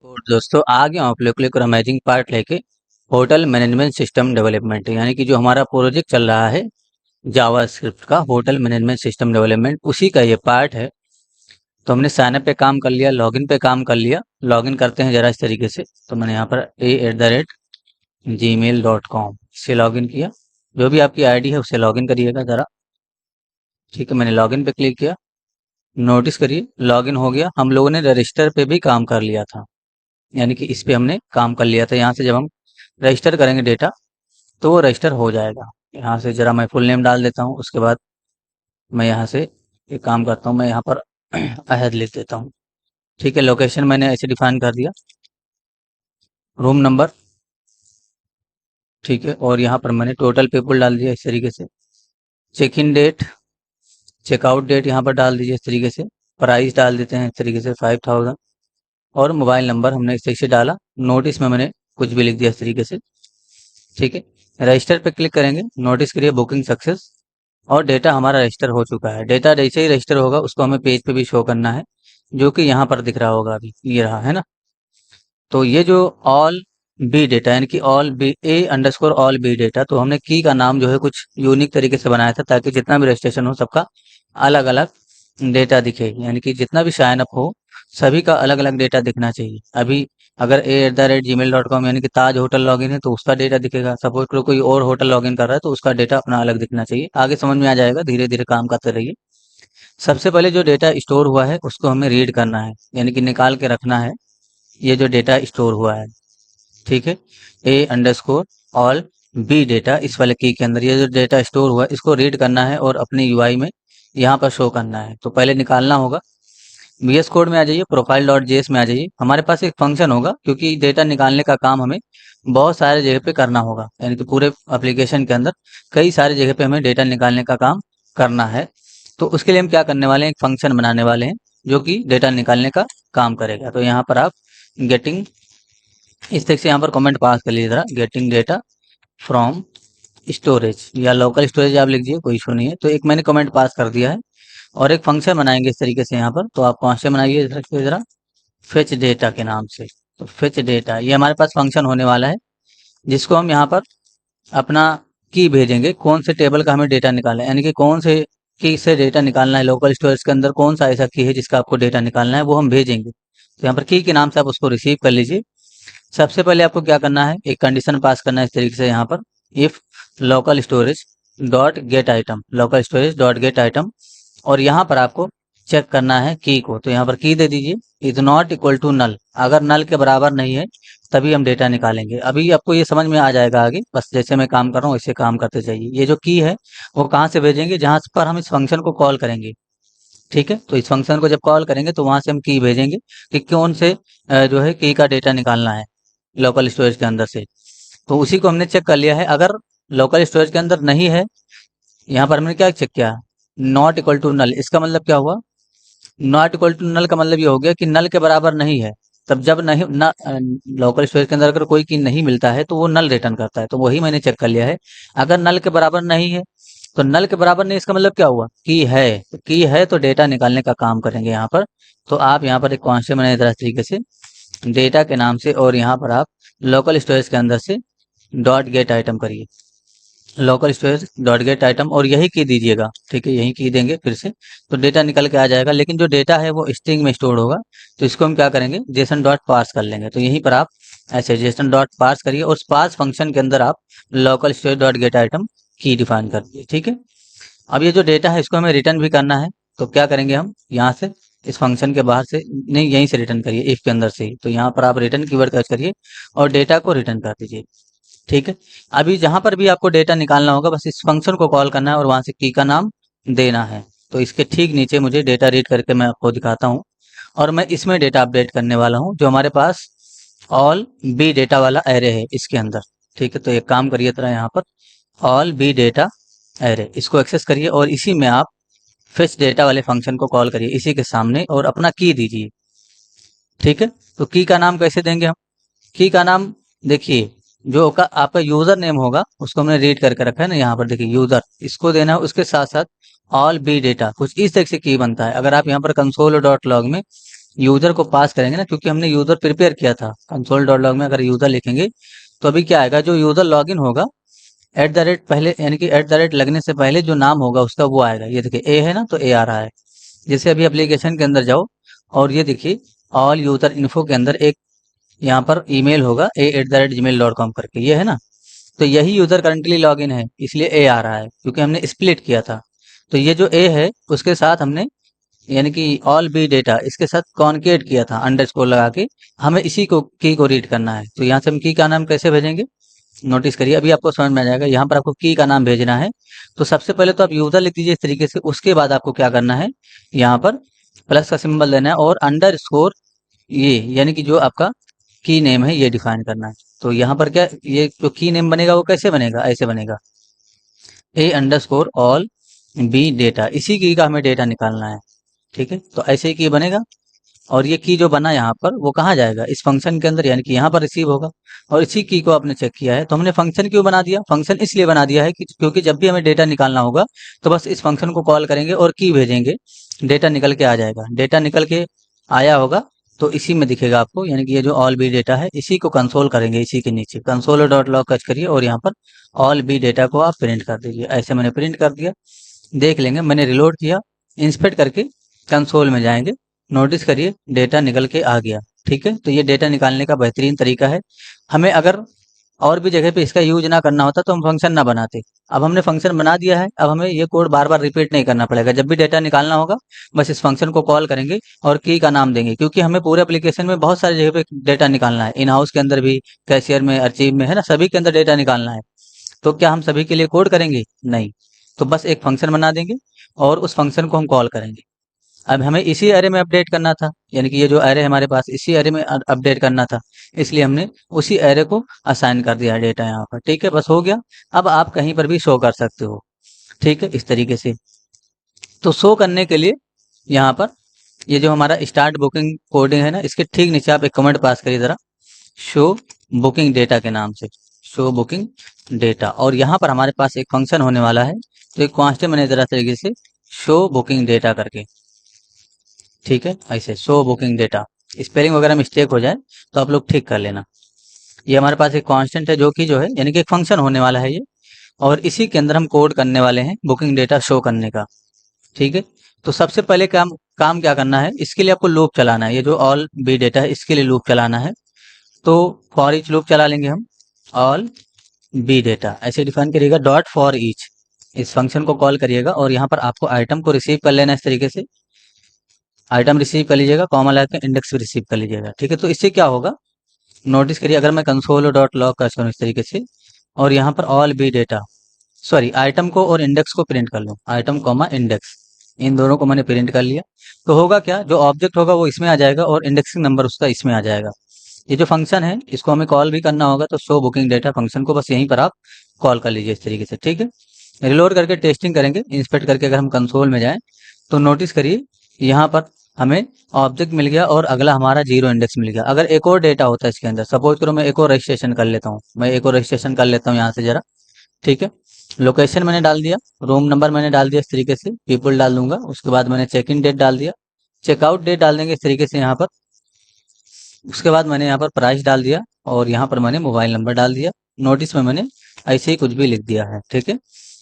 और दोस्तों आ गया हूँ आप लोग के लिए एक अमेजिंग पार्ट लेके होटल मैनेजमेंट सिस्टम डेवलपमेंट यानी कि जो हमारा प्रोजेक्ट चल रहा है जावा स्क्रिप्ट का होटल मैनेजमेंट सिस्टम डेवलपमेंट उसी का ये पार्ट है। तो हमने साइनअप पे काम कर लिया, लॉगिन पे काम कर लिया। लॉगिन करते हैं जरा इस तरीके से। तो मैंने यहाँ पर a@gmail.com से लॉगिन किया। जो भी आपकी आईडी है उससे लॉगिन करिएगा जरा। ठीक है, मैंने लॉगिन पे क्लिक किया। नोटिस करिए लॉगिन हो गया। हम लोगों ने रजिस्टर पे भी काम कर लिया था, यानी कि इस पे हमने काम कर लिया था। यहाँ से जब हम रजिस्टर करेंगे डेटा तो वो रजिस्टर हो जाएगा। यहाँ से ज़रा मैं फुल नेम डाल देता हूँ। उसके बाद मैं यहाँ से एक काम करता हूँ, मैं यहाँ पर अहद लिख देता हूँ। ठीक है, लोकेशन मैंने ऐसे डिफाइन कर दिया, रूम नंबर। ठीक है, और यहाँ पर मैंने टोटल पीपल डाल दिया इस तरीके से। Check in date, checkout date यहाँ पर डाल दीजिए इस तरीके से। प्राइस डाल देते हैं इस तरीके से 5000। और मोबाइल नंबर हमने इस तरीके से डाला। नोटिस में मैंने कुछ भी लिख दिया इस तरीके से। ठीक है, रजिस्टर पे क्लिक करेंगे। नोटिस करिए बुकिंग सक्सेस और डेटा हमारा रजिस्टर हो चुका है। डेटा जैसे ही रजिस्टर होगा उसको हमें पेज पे भी शो करना है, जो कि यहाँ पर दिख रहा होगा, अभी ये रहा है ना। तो ये जो ऑल बी डेटा यानी कि all B A_, all B data, तो हमने की का नाम जो है कुछ यूनिक तरीके से बनाया था ताकि जितना भी रजिस्ट्रेशन हो सबका अलग अलग डेटा दिखे, यानी कि जितना भी साइन अप हो सभी का अलग अलग डेटा दिखना चाहिए। अभी अगर a@gmail.com यानी कि ताज होटल लॉगिन है तो उसका डेटा दिखेगा। सपोज करो कोई और होटल लॉगिन कर रहा है तो उसका डेटा अपना अलग दिखना चाहिए। आगे समझ में आ जाएगा, धीरे धीरे काम करते रहिए। सबसे पहले जो डेटा स्टोर हुआ है उसको हमें रीड करना है, यानी कि निकाल के रखना है। ये जो डेटा स्टोर हुआ है, ठीक है, A_, बी डेटा, इस वाले की के अंदर ये जो डेटा स्टोर हुआ है इसको रीड करना है और अपने यूआई में यहाँ पर शो करना है। तो पहले निकालना होगा। VS कोड में आ जाइए, प्रोफाइल.js में आ जाइए। हमारे पास एक फंक्शन होगा क्योंकि डेटा निकालने का काम हमें बहुत सारे जगह पे करना होगा, यानी कि पूरे एप्लीकेशन के अंदर कई सारे जगह पे हमें डेटा निकालने का काम करना है। तो उसके लिए हम क्या करने वाले हैं, एक फंक्शन बनाने वाले हैं जो कि डेटा निकालने का काम करेगा। तो यहाँ पर आप गेटिंग, इस तरह से यहाँ पर कमेंट पास कर लीजिए जरा, गेटिंग डेटा फ्रॉम स्टोरेज या लोकल स्टोरेज आप लिख दीजिए, कोई इशू नहीं है। तो एक मैंने कमेंट पास कर दिया है और एक फंक्शन बनाएंगे इस तरीके से यहाँ पर। तो आप कौन से बनाइए जरा, फेच डेटा के नाम से। तो फेच डेटा ये हमारे पास फंक्शन होने वाला है जिसको हम यहाँ पर अपना की भेजेंगे, कौन से टेबल का हमें डेटा निकालना है, यानी कि कौन से की से डेटा निकालना है लोकल स्टोरेज के अंदर, कौन सा ऐसा की है जिसका आपको डेटा निकालना है वो हम भेजेंगे। तो यहाँ पर की के नाम से आप उसको रिसीव कर लीजिए। सबसे पहले आपको क्या करना है, एक कंडीशन पास करना है इस तरीके से यहाँ पर, if local storage dot gate item, local storage dot gate item. और यहाँ पर आपको चेक करना है की को। तो यहाँ पर की दे दीजिए, is not equal to null, अगर नल के बराबर नहीं है तभी हम डेटा निकालेंगे। अभी आपको ये समझ में आ जाएगा आगे, बस जैसे मैं काम कर रहा हूँ वैसे काम करते जाइए। ये जो की है वो कहाँ से भेजेंगे, जहाँ पर हम इस फंक्शन को कॉल करेंगे। ठीक है, तो इस फंक्शन को जब कॉल करेंगे तो वहां से हम की भेजेंगे कि कौन से जो है की का डेटा निकालना है लोकल स्टोरेज के अंदर से। तो उसी को हमने चेक कर लिया है। अगर लोकल स्टोरेज के अंदर नहीं है, यहाँ पर हमने क्या चेक किया, नॉट इक्वल टू नल। इसका मतलब क्या हुआ, नॉट इक्वल टू नल का मतलब ये हो गया कि नल के बराबर नहीं है। तब जब नहीं न, लोकल स्टोरेज के अंदर अगर कोई की नहीं मिलता है तो वो नल रिटर्न करता है। तो वही मैंने चेक कर लिया है। अगर नल के बराबर नहीं है तो नल के बराबर नहीं, इसका मतलब क्या हुआ, की है। तो की है तो डेटा निकालने का काम करेंगे यहाँ पर। तो आप यहाँ पर एक कॉन्स्टेंट बनाए इस तरीके से डेटा के नाम से, और यहाँ पर आप लोकल स्टोरेज के अंदर से डॉट गेट आइटम करिए, local storage dot gate item, और यही की दीजिएगा। ठीक है, यही की देंगे फिर से तो डेटा निकल के आ जाएगा। लेकिन जो डेटा है वो स्ट्रिंग में स्टोर होगा, तो इसको हम क्या करेंगे, जेसन डॉट पार्स कर लेंगे। तो यहीं पर आप ऐसे जेसन डॉट पार्स करिए और उस पार्स फंक्शन के अंदर आप local storage dot gate item की डिफाइन कर दिए। ठीक है, अब ये जो डेटा है इसको हमें रिटर्न भी करना है। तो क्या करेंगे, हम यहाँ से इस फंक्शन के बाहर से नहीं, यहीं से रिटर्न करिए, इफ के अंदर से ही। तो यहाँ पर आप रिटर्न कीवर्ड सर्च करिए और डेटा को रिटर्न कर दीजिए। ठीक है, अभी जहां पर भी आपको डेटा निकालना होगा बस इस फंक्शन को कॉल करना है और वहां से की का नाम देना है। तो इसके ठीक नीचे मुझे डेटा रीड करके मैं आपको दिखाता हूँ, और मैं इसमें डेटा अपडेट करने वाला हूँ जो हमारे पास ऑल बी डेटा वाला एरे है इसके अंदर। ठीक है, तो एक काम करिए तरह, यहाँ पर ऑल बी डेटा एरे, इसको एक्सेस करिए और इसी में आप फेच डेटा वाले फंक्शन को कॉल करिए इसी के सामने और अपना की दीजिए। ठीक है, तो की का नाम कैसे देंगे हम, की का नाम देखिए, जो का आपका यूजर नेम होगा उसको हमने रीड करके रखा है ना, यहाँ पर देखिए यूजर, इसको देना है। उसके साथ साथ ऑल बी डेटा, कुछ इस तरह से की बनता है। अगर आप यहाँ पर कंसोल डॉट लॉग में यूजर को पास करेंगे ना, क्योंकि हमने यूजर प्रिपेयर किया था कंसोल डॉट लॉग में। अगर यूजर लिखेंगे तो अभी क्या आएगा, जो यूजर लॉगिन होगा एट द रेट पहले, यानी कि एट द रेट लगने से पहले जो नाम होगा उसका वो आएगा। ये देखिए ए है ना, तो ए आ रहा है। जैसे अभी एप्लीकेशन के अंदर जाओ और ये देखिए ऑल यूजर इन्फो के अंदर एक यहाँ पर ईमेल होगा a@gmail.com करके, ये है ना। तो यही यूजर करंटली लॉगिन है, इसलिए ए आ रहा है, क्योंकि हमने स्प्लिट किया था। तो ये जो ए है उसके साथ हमने, यानी कि ऑल बी डेटा, इसके साथ कॉन्केट किया था अंडरस्कोर लगा के। हमें इसी को की को रीड करना है। तो यहाँ से हम की का नाम कैसे भेजेंगे, नोटिस करिए, अभी आपको समझ में आ जाएगा। यहाँ पर आपको की का नाम भेजना है, तो सबसे पहले तो आप यूजर लिख दीजिए इस तरीके से। उसके बाद आपको क्या करना है, यहाँ पर प्लस का सिंबल देना है और अंडरस्कोर ये, यानी कि जो आपका की नेम है ये डिफाइन करना है। तो यहाँ पर क्या, ये जो की नेम बनेगा वो कैसे बनेगा, ऐसे बनेगा A_all B डेटा, इसी की का हमें डेटा निकालना है। ठीक है, तो ऐसे ही की बनेगा। और ये की जो बना यहाँ पर वो कहाँ जाएगा, इस फंक्शन के अंदर, यानी कि यहाँ पर रिसीव होगा। और इसी की को आपने चेक किया है, तो हमने फंक्शन क्यों बना दिया, फंक्शन इसलिए बना दिया है कि क्योंकि जब भी हमें डेटा निकालना होगा तो बस इस फंक्शन को कॉल करेंगे और की भेजेंगे, डेटा निकल के आ जाएगा। डेटा निकल के आया होगा तो इसी में दिखेगा आपको, यानी कि ये जो ऑल बी डेटा है इसी को कंसोल करेंगे, इसी के नीचे कंसोल डॉट लॉग कच करिए और यहाँ पर ऑल बी डेटा को आप प्रिंट कर दीजिए। ऐसे मैंने प्रिंट कर दिया, देख लेंगे। मैंने रिलोड किया, इंस्पेक्ट करके कंसोल में जाएंगे, नोटिस करिए डेटा निकल के आ गया। ठीक है, तो ये डेटा निकालने का बेहतरीन तरीका है। हमें अगर और भी जगह पे इसका यूज ना करना होता तो हम फंक्शन ना बनाते। अब हमने फंक्शन बना दिया है, अब हमें ये कोड बार बार रिपीट नहीं करना पड़ेगा। जब भी डेटा निकालना होगा बस इस फंक्शन को कॉल करेंगे और की का नाम देंगे, क्योंकि हमें पूरे एप्लीकेशन में बहुत सारी जगह पे डेटा निकालना है। इन हाउस के अंदर भी, कैशियर में, अर्चीव में, है ना, सभी के अंदर डेटा निकालना है। तो क्या हम सभी के लिए कोड करेंगे, नहीं। तो बस एक फंक्शन बना देंगे और उस फंक्शन को हम कॉल करेंगे। अब हमें इसी एरे में अपडेट करना था, यानी कि ये जो एरे हमारे पास इसी एरे में अपडेट करना था, इसलिए हमने उसी एरे को असाइन कर दिया डेटा यहाँ पर। ठीक है, बस हो गया। अब आप कहीं पर भी शो कर सकते हो। ठीक है, इस तरीके से। तो शो करने के लिए यहाँ पर ये जो हमारा स्टार्ट बुकिंग कोडिंग है ना, इसके ठीक नीचे आप एक कमेंट पास करिए जरा, शो बुकिंग डेटा के नाम से, शो बुकिंग डेटा। और यहाँ पर हमारे पास एक फंक्शन होने वाला है, तो एक कांस्टेंट मैंने जरा तरीके से शो बुकिंग डेटा करके, ठीक है, ऐसे शो बुकिंग डेटा। स्पेलिंग वगैरह मिस्टेक हो जाए तो आप लोग ठीक कर लेना। ये हमारे पास एक कांस्टेंट है, जो कि जो है यानी कि एक फंक्शन होने वाला है ये, और इसी के अंदर हम कोड करने वाले हैं बुकिंग डेटा शो करने का। ठीक है, तो सबसे पहले काम काम क्या करना है, इसके लिए आपको लूप चलाना है। ये जो ऑल बी डेटा है इसके लिए लूप चलाना है। तो फॉर ईच लूप चला लेंगे हम, ऑल बी डेटा ऐसे डिफाइन करिएगा, डॉट फॉर ईच, इस फंक्शन को कॉल करिएगा और यहाँ पर आपको आइटम को रिसीव कर लेना है। इस तरीके से आइटम रिसीव कर लीजिएगा, कॉमा लगा के इंडेक्स भी रिसीव कर लीजिएगा। ठीक है, तो इससे क्या होगा, नोटिस करिए, अगर मैं कंसोल डॉट लॉग का करूँ इस तरीके से और यहाँ पर all B data, sorry item को और इंडेक्स को प्रिंट कर लूँ, आइटम कॉमा इंडेक्स, इन दोनों को मैंने प्रिंट कर लिया। तो होगा क्या, जो ऑब्जेक्ट होगा वो इसमें आ जाएगा और इंडेक्सिंग नंबर उसका इसमें आ जाएगा। ये जो फंक्शन है इसको हमें कॉल भी करना होगा, तो शो बुकिंग डेटा फंक्शन को बस यहीं पर आप कॉल कर लीजिए इस तरीके से। ठीक है, रिलोड करके टेस्टिंग करेंगे, इंस्पेक्ट करके अगर हम कंसोल में जाएं तो नोटिस करिए यहाँ पर हमें ऑब्जेक्ट मिल गया और अगला हमारा जीरो इंडेक्स मिल गया। अगर एक और डेटा होता है इसके अंदर, सपोज करो मैं एक और रजिस्ट्रेशन कर लेता हूँ, मैं एक और रजिस्ट्रेशन कर लेता हूँ यहाँ से जरा। ठीक है, लोकेशन मैंने डाल दिया, रूम नंबर मैंने डाल दिया इस तरीके से, पीपल डाल दूंगा, उसके बाद मैंने चेक इन डेट डाल दिया, चेकआउट डेट डाल देंगे इस तरीके से यहाँ पर। उसके बाद मैंने यहाँ पर प्राइस डाल दिया और यहाँ पर मैंने मोबाइल नंबर डाल दिया। नोटिस में मैंने ऐसे ही कुछ भी लिख दिया है। ठीक है,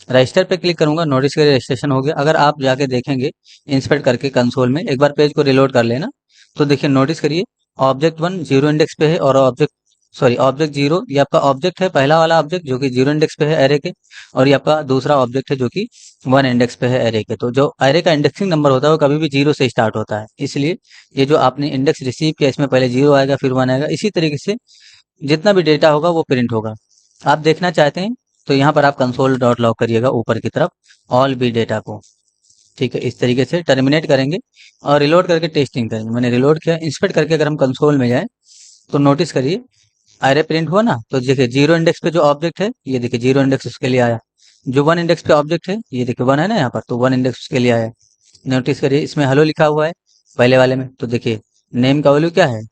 रजिस्टर पे क्लिक करूंगा, नोटिस के रजिस्ट्रेशन हो गया। अगर आप जाके देखेंगे इंस्पेक्ट करके कंसोल में, एक बार पेज को रिलोड कर लेना, तो देखिए नोटिस करिए ऑब्जेक्ट 1 जीरो इंडेक्स पे है और ऑब्जेक्ट 0 ये आपका ऑब्जेक्ट है, पहला वाला ऑब्जेक्ट जो कि 0 इंडेक्स पे है एरे के, और ये आपका दूसरा ऑब्जेक्ट है जो कि 1 इंडेक्स पे है एरे के। तो जो एरे का इंडेक्सिंग नंबर होता है वो कभी भी 0 से स्टार्ट होता है, इसलिए ये जो आपने इंडेक्स रिसीव किया इसमें पहले 0 आएगा फिर 1 आएगा। इसी तरीके से जितना भी डेटा होगा वो प्रिंट होगा। आप देखना चाहते हैं तो यहाँ पर आप कंसोल डॉट लॉग करिएगा ऊपर की तरफ ऑल बी डेटा को। ठीक है, इस तरीके से टर्मिनेट करेंगे और रिलोड करके टेस्टिंग करेंगे। मैंने रिलोड किया, इंस्पेक्ट करके अगर हम कंसोल में जाएं तो नोटिस करिए एरे प्रिंट हुआ ना, तो देखिए 0 इंडेक्स पे जो ऑब्जेक्ट है ये देखिए 0 इंडेक्स उसके लिए आया, जो 1 इंडेक्स पे ऑब्जेक्ट है ये देखिए 1 है ना यहाँ पर, तो 1 इंडेक्स उसके लिए आया। नोटिस करिए इसमें हेलो लिखा हुआ है पहले वाले में, तो देखिए नेम का वैल्यू क्या है,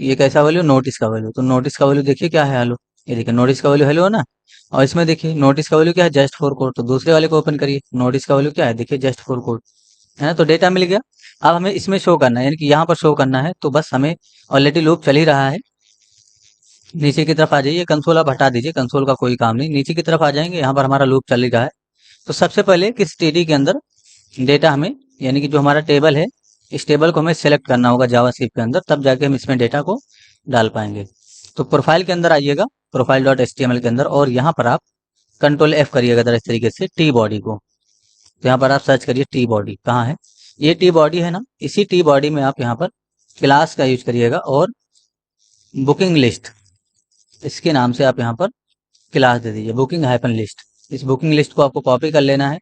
ये कैसा वैल्यू, नोटिस का वैल्यू, तो नोटिस का वैल्यू देखिए क्या है, हेलो। ये देखिए नोटिस का वैल्यू हेलो है ना, और इसमें देखिए नोटिस का वैल्यू क्या है, जस्ट फॉर कोड। तो दूसरे वाले को ओपन करिए, नोटिस का वैल्यू क्या है, देखिए जस्ट फॉर कोड, है ना। तो डेटा मिल गया। अब हमें इसमें शो करना है, यानी कि यहाँ पर शो करना है, तो बस हमें ऑलरेडी लूप चल ही रहा है। नीचे की तरफ आ जाइए, कंसोल आप हटा दीजिए, कंसोल का कोई काम नहीं, नीचे की तरफ आ जाएंगे, यहाँ पर हमारा लूप चल ही रहा है। तो सबसे पहले किस टीडी के अंदर डेटा हमें, यानी कि जो हमारा टेबल है, इस टेबल को हमें सेलेक्ट करना होगा जावास्क्रिप्ट के अंदर, तब जाके हम इसमें डेटा को डाल पाएंगे। तो प्रोफाइल के अंदर आइएगा, प्रोफाइल डॉट एचटीएमएल के अंदर, और यहाँ पर आप कंट्रोल एफ करिएगा जरा इस तरीके से टी बॉडी को। तो यहाँ पर आप सर्च करिए टी बॉडी कहाँ है, ये टी बॉडी है ना, इसी टी बॉडी में आप यहाँ पर क्लास का यूज करिएगा, और बुकिंग लिस्ट इसके नाम से आप यहाँ पर क्लास दे दीजिए, बुकिंग हाइफन लिस्ट। इस बुकिंग लिस्ट को आपको कॉपी कर लेना है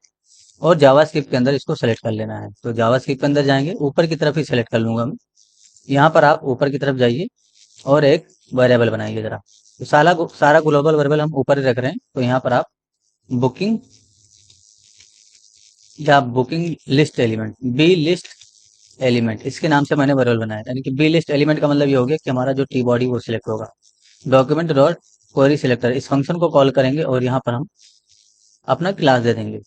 और जावास्क्रिप्ट के अंदर इसको सेलेक्ट कर लेना है। तो जावास्क्रिप्ट के अंदर जाएंगे, ऊपर की तरफ ही सेलेक्ट कर लूंगा मैं। यहाँ पर आप ऊपर की तरफ जाइए और एक वेरिएबल बनाइए जरा। तो सारा ग्लोबल वेरिएबल हम ऊपर ही रख रहे हैं, तो यहाँ पर आप बुकिंग या booking list element, B list element, इसके नाम से मैंने वेरिएबल बनाया, यानी कि बी लिस्ट एलिमेंट का मतलब ये हो गया कि हमारा जो टी बॉडी वो सिलेक्ट होगा। डॉक्यूमेंट डॉट क्वेरी सिलेक्टर, इस फंक्शन को कॉल करेंगे और यहाँ पर हम अपना क्लास दे देंगे।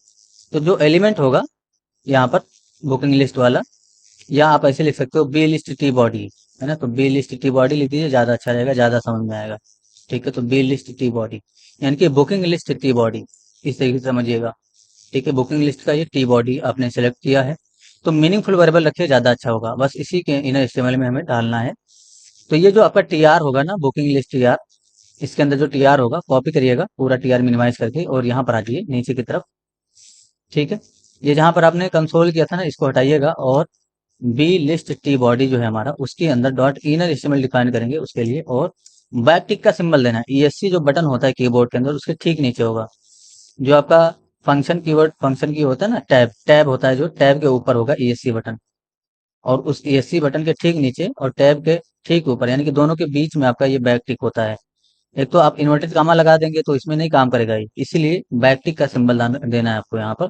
तो जो एलिमेंट होगा यहाँ पर बुकिंग लिस्ट वाला, या आप ऐसे लिख सकते हो बी लिस्ट टी बॉडी, है ना, तो बी लिस्ट टी बॉडी लिख दीजिए, ज़्यादा अच्छा रहेगा, ज़्यादा समझ में आएगा। ठीक है, तो बी लिस्ट टी बॉडी यानी कि बुकिंग लिस्ट टी बॉडी, इस तरीके से समझिएगा। ठीक है, बुकिंग लिस्ट का ये टी बॉडी आपने सेलेक्ट किया है। तो मीनिंगफुल वेरिएबल रखिए, ज़्यादा अच्छा होगा, बस इसी के इनर एचटीएमएल में हमें डालना है। तो ये जो आपका टी आर होगा ना, बुकिंग लिस्ट टी आर, इसके अंदर जो टी आर होगा कॉपी करिएगा पूरा टी आर मिनिमाइज करके, और यहाँ पर आ जाइए नीचे की तरफ। ठीक है, ये जहाँ पर आपने कंसोल किया था ना, इसको हटाइएगा, और बी लिस्ट टी बॉडी जो है हमारा, उसके अंदर डॉट इनर एचटीएमएल डिफाइन करेंगे उसके लिए, और बैक टिक का सिंबल देना है। ईएससी जो बटन होता है कीबोर्ड के अंदर, उसके ठीक नीचे होगा जो आपका फंक्शन कीवर्ड फंक्शन की होता है ना, टैब टैब होता है, जो टैब के ऊपर होगा ईएससी बटन, और उस ईएससी बटन के ठीक नीचे और टैब के ठीक ऊपर, यानी कि दोनों के बीच में आपका ये बैक टिक होता है। एक तो आप इन्वर्टेड कामा लगा देंगे तो इसमें नहीं काम करेगा ये, इसीलिए बैक टिक का सिंबल देना है आपको, यहाँ पर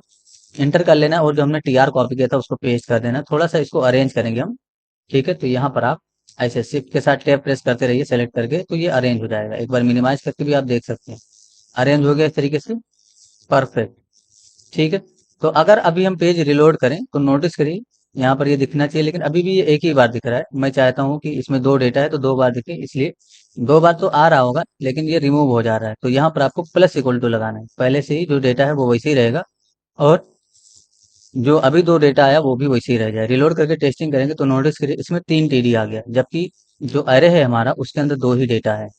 इंटर कर लेना है, और जो हमने टीआर कॉपी किया था उसको पेस्ट कर देना है। थोड़ा सा इसको अरेंज करेंगे हम। ठीक है, तो यहाँ पर आप ऐसे शिफ्ट के साथ टैब प्रेस करते रहिए सेलेक्ट करके, तो ये अरेंज हो जाएगा। एक बार मिनिमाइज करके भी आप देख सकते हैं, अरेंज हो गया इस तरीके से, परफेक्ट। ठीक है, तो अगर अभी हम पेज रिलोड करें तो नोटिस करिए यहाँ पर ये दिखना चाहिए, लेकिन अभी भी ये एक ही बार दिख रहा है। मैं चाहता हूँ कि इसमें दो डेटा है तो दो बार दिखे, इसलिए दो बार तो आ रहा होगा लेकिन ये रिमूव हो जा रहा है। तो यहाँ पर आपको प्लस इक्वल टू लगाना है, पहले से ही जो डेटा है वो वैसे ही रहेगा, और जो अभी दो डेटा आया वो भी वैसे ही रह जाए। रिलोड करके टेस्टिंग करेंगे तो नोटिस करिए इसमें 3 टीडी आ गया, जबकि जो अरे है हमारा उसके अंदर दो ही डेटा है।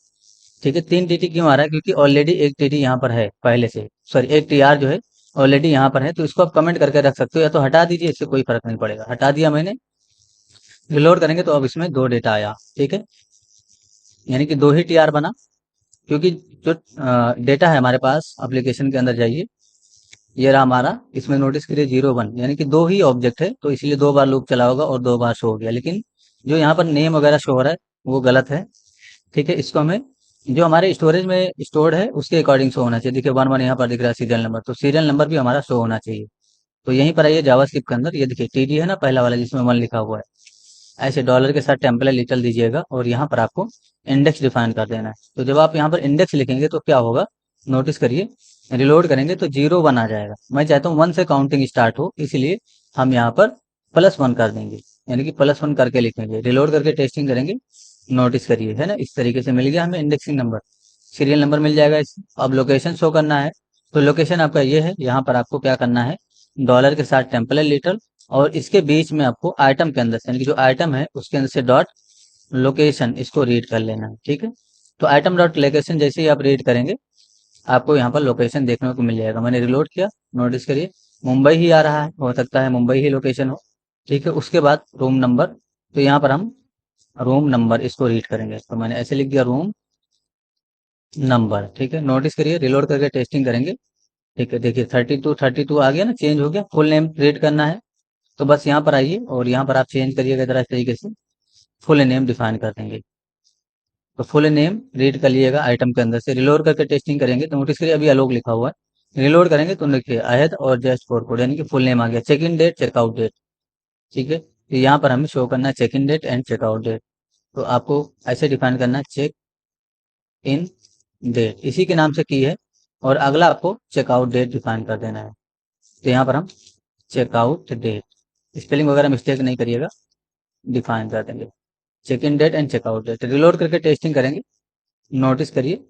ठीक है, 3 टीटी क्यों आ रहा है, क्योंकि ऑलरेडी एक टीटी यहाँ पर है पहले से, सॉरी एक टीआर जो है ऑलरेडी यहाँ पर है, तो इसको आप कमेंट करके रख सकते हो, या तो हटा दीजिए, इससे कोई फर्क नहीं पड़ेगा। हटा दिया मैंने, रिलोड करेंगे तो अब इसमें दो डेटा आया। ठीक है, यानी कि दो ही टीआर बना, क्योंकि जो डेटा है हमारे पास एप्लीकेशन के अंदर जाइए, ये रहा हमारा, इसमें नोटिस करिए 0 1, यानी कि दो ही ऑब्जेक्ट है, तो इसलिए दो बार लूप चला होगा और दो बार शो हो गया। लेकिन जो यहाँ पर नेम वगैरह शो हो रहा है वो गलत है। ठीक है, इसको हमें जो हमारे स्टोरेज में स्टोर्ड है उसके अकॉर्डिंग शो होना चाहिए। देखिए 1 1 यहाँ पर दिख रहा है सीरियल नंबर, तो सीरियल नंबर भी हमारा शो होना चाहिए। तो यहीं पर आइए जावास्क्रिप्ट के अंदर, ये देखिए टीडी है ना पहला वाला जिसमें 1 लिखा हुआ है, ऐसे डॉलर के साथ टेम्पलेट लिटल दीजिएगा, और यहाँ पर आपको इंडेक्स डिफाइन कर देना है। तो जब आप यहाँ पर इंडेक्स लिखेंगे तो क्या होगा, नोटिस करिए, रिलोड करेंगे तो 0 1 आ जाएगा। मैं चाहता हूँ 1 से काउंटिंग स्टार्ट हो, इसलिए हम यहाँ पर +1 कर देंगे, यानी कि +1 करके लिखेंगे। रिलोड करके टेस्टिंग करेंगे, नोटिस करिए, है ना, इस तरीके से मिल गया हमें इंडेक्सिंग नंबर, सीरियल नंबर मिल जाएगा इस। अब लोकेशन शो करना है, तो लोकेशन आपका ये है, यहाँ पर आपको क्या करना है, डॉलर के साथ टेम्पलेट लिटल, और इसके बीच में आपको आइटम के अंदर से, यानी कि जो आइटम है उसके अंदर से डॉट लोकेशन, इसको रीड कर लेना है। ठीक है, तो आइटम डॉट लोकेशन जैसे ही आप रीड करेंगे आपको यहाँ पर लोकेशन देखने को मिल जाएगा। मैंने रिलोड किया, नोटिस करिए मुंबई ही आ रहा है, हो सकता है मुंबई ही लोकेशन हो। ठीक है, उसके बाद रूम नंबर, तो यहाँ पर हम रूम नंबर इसको रीड करेंगे, तो मैंने ऐसे लिख दिया रूम नंबर। ठीक है, नोटिस करिए, रिलोड करके टेस्टिंग करेंगे। ठीक है, देखिए 32 आ गया ना, चेंज हो गया। फुल नेम रीड करना है, तो बस यहाँ पर आइए और यहाँ पर आप चेंज करिएगा जरा इस तरीके से, फुल नेम डिफाइन कर देंगे। तो फुल नेम रीड कर लिएगा आइटम के अंदर से। रिलोड करके टेस्टिंग करेंगे तो नोटिस करिए अभी आलोक लिखा हुआ है, रिलोड करेंगे तो देखिए अहद और जस्ट फॉर कोड, यानी कि फुल नेम आ गया। Check in date, checkout date. ठीक है, तो यहाँ पर हमें शो करना है check in date and checkout date, तो आपको ऐसे डिफाइन करना है चेक इन डेट, इसी के नाम से की है, और अगला आपको चेकआउट डेट डिफाइन कर देना है। तो यहाँ पर हम चेकआउट डेट, स्पेलिंग वगैरह मिस्टेक नहीं करिएगा, डिफाइन कर देंगे। Check in date and checkout date, reload करके टेस्टिंग करेंगे। नोटिस करिए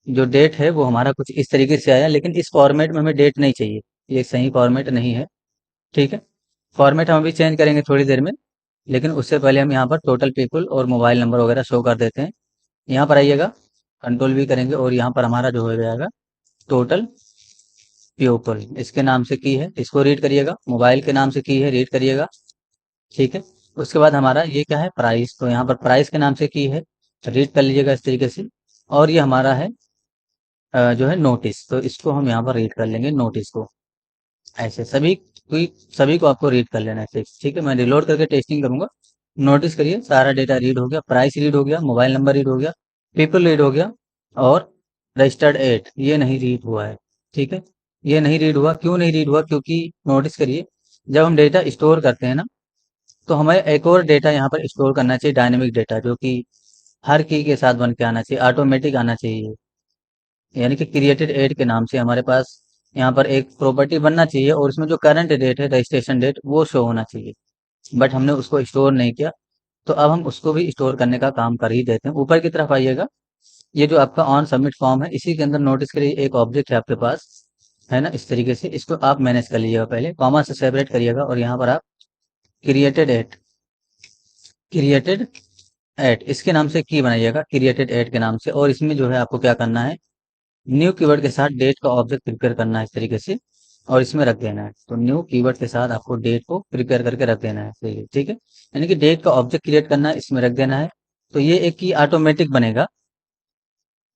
जो डेट है वो हमारा कुछ इस तरीके से आया, लेकिन इस फॉर्मेट में हमें डेट नहीं चाहिए, ये सही फॉर्मेट नहीं है। ठीक है, फॉर्मेट हम अभी चेंज करेंगे थोड़ी देर में, लेकिन उससे पहले हम यहाँ पर टोटल पीपल और मोबाइल नंबर वगैरह शो कर देते हैं। यहाँ पर आइएगा, कंट्रोल भी करेंगे और यहाँ पर हमारा जो हो जाएगा टोटल पीपल, इसके नाम से की है, इसको रीड करिएगा। मोबाइल के नाम से की है, रीड करिएगा। ठीक है, उसके बाद हमारा ये क्या है, प्राइस, तो यहाँ पर प्राइस के नाम से की है, रीड कर लीजिएगा इस तरीके से। और ये हमारा है जो है नोटिस, तो इसको हम यहाँ पर रीड कर लेंगे, नोटिस को। ऐसे सभी को आपको रीड कर लेना है। ठीक है, मैं रिलोड करके टेस्टिंग करूंगा। नोटिस करिए सारा डेटा रीड हो गया, प्राइस रीड हो गया, मोबाइल नंबर रीड हो गया, पीपल रीड हो गया, और रजिस्टर्ड एट ये नहीं रीड हुआ है। ठीक है, ये नहीं रीड हुआ, क्यों नहीं रीड हुआ, क्योंकि नोटिस करिए जब हम डेटा स्टोर करते हैं ना, तो हमें एक और डेटा यहाँ पर स्टोर करना चाहिए, डायनेमिक डेटा, जो कि हर की के साथ बन के आना चाहिए, ऑटोमेटिक आना चाहिए। यानी कि क्रिएटेड एड के नाम से हमारे पास यहाँ पर एक प्रॉपर्टी बनना चाहिए, और उसमें जो करंट डेट है, रजिस्ट्रेशन डेट, वो शो होना चाहिए। बट हमने उसको स्टोर नहीं किया, तो अब हम उसको भी स्टोर करने का काम कर ही देते हैं। ऊपर की तरफ आइएगा, ये जो आपका ऑन सबमिट फॉर्म है, इसी के अंदर नोटिस करिए एक ऑब्जेक्ट है आपके पास, है ना, इस तरीके से। इसको आप मैनेज कर लीजिएगा, पहले कॉमा से सेपरेट करिएगा, और यहाँ पर आप क्रिएटेड एट इसके नाम से की बनाइएगा, क्रिएटेड एट के नाम से। और इसमें जो है आपको क्या करना है, न्यू कीवर्ड के साथ डेट का ऑब्जेक्ट प्रिपेयर करना है इस तरीके से, और इसमें रख देना है। तो न्यू कीवर्ड के साथ आपको डेट को प्रिपेयर करके रख देना है, सही, ठीक है। यानी कि डेट का ऑब्जेक्ट क्रिएट करना है, इसमें रख देना है। तो ये एक की ऑटोमेटिक बनेगा,